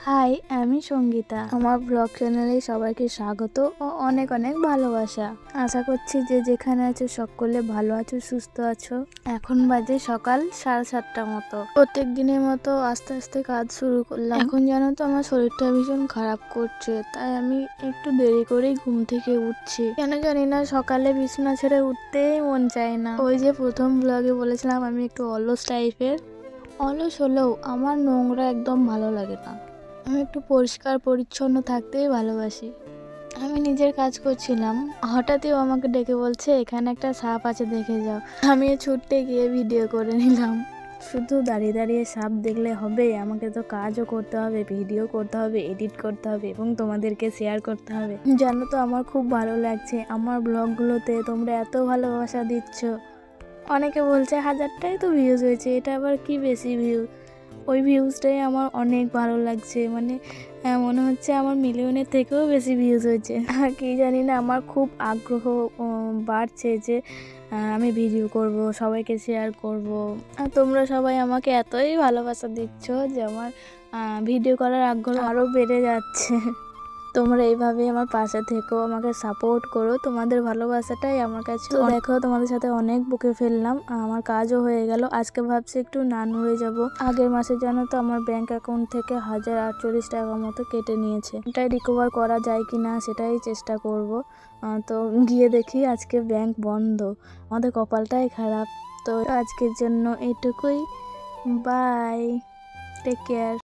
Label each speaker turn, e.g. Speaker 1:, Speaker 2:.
Speaker 1: High, আমি সঙ্গীতা। আমার blog চ্যানেলে সবাইকে স্বাগত ও অনেক অনেক ভালোবাসা। আশা করছি যে যেখানে আছো সকলে ভালো আছো, সুস্থ আছো। এখন বাজে সকাল 7:30 মতো। প্রত্যেক দিনের মতো আস্তে আস্তে কাজ শুরু করলাম। এখন জানো তো আমার শরীরটা ভীষণ খারাপ করছে, তাই আমি একটু দেরি করেই ঘুম থেকে উঠছি। কেন জানি না, সকালে বিছানা ছেড়ে উঠতেই মন চায় না। ওই যে প্রথম ব্লগে বলেছিলাম আমি একটু অলস টাইপের। অলস হলেও আমার নোংরা একদম ভালো লাগে না। আমি একটু পরিষ্কার পরিচ্ছন্ন থাকতেই ভালোবাসি। আমি নিজের কাজ করছিলাম, হঠাৎই ও আমাকে ডেকে বলছে এখানে একটা সাপ আছে, দেখে যাও। আমিও ছুটতে গিয়ে ভিডিও করে নিলাম। শুধু দাঁড়িয়ে দাঁড়িয়ে সাপ দেখলে হবে? আমাকে তো কাজও করতে হবে, ভিডিও করতে হবে, এডিট করতে হবে এবং তোমাদেরকে শেয়ার করতে হবে। জানো তো, আমার খুব ভালো লাগছে আমার ব্লগগুলোতে তোমরা এত ভালোবাসা দিচ্ছ। অনেকে বলছে 1000টাই তো ভিউজ হয়েছে, এটা আবার কি বেশি ভিউ? ওই ভিউজটাই আমার অনেক ভালো লাগছে, মানে মনে হচ্ছে আমার মিলিয়নের থেকেও বেশি ভিউজ হয়েছে। কি জানি না, আমার খুব আগ্রহ বাড়ছে যে আমি ভিডিও করব, সবাইকে শেয়ার করব। আর তোমরা সবাই আমাকে এতই ভালোবাসা দিচ্ছ যে আমার ভিডিও করার আগ্রহ আরও বেড়ে যাচ্ছে। তোমরা এইভাবে আমার পাশে থেকো, আমাকে সাপোর্ট করো, তোমাদের ভালোবাসাটাই আমার কাছে। দেখো, তোমাদের সাথে অনেক বকে ফেললাম, আমার কাজও হয়ে গেল। আজকে ভাবছি একটু নানুরে যাব। আগের মাসে জানো তো আমার ব্যাংক অ্যাকাউন্ট থেকে 1048 টাকা মতো কেটে নিয়েছে। এটাই রিকভার করা যায় কি না সেটাই চেষ্টা করব। তো গিয়ে দেখি আজকে ব্যাংক বন্ধ। আমাদের কপালটাই খারাপ। তো আজকের জন্য এইটুকুই। Bye, take care.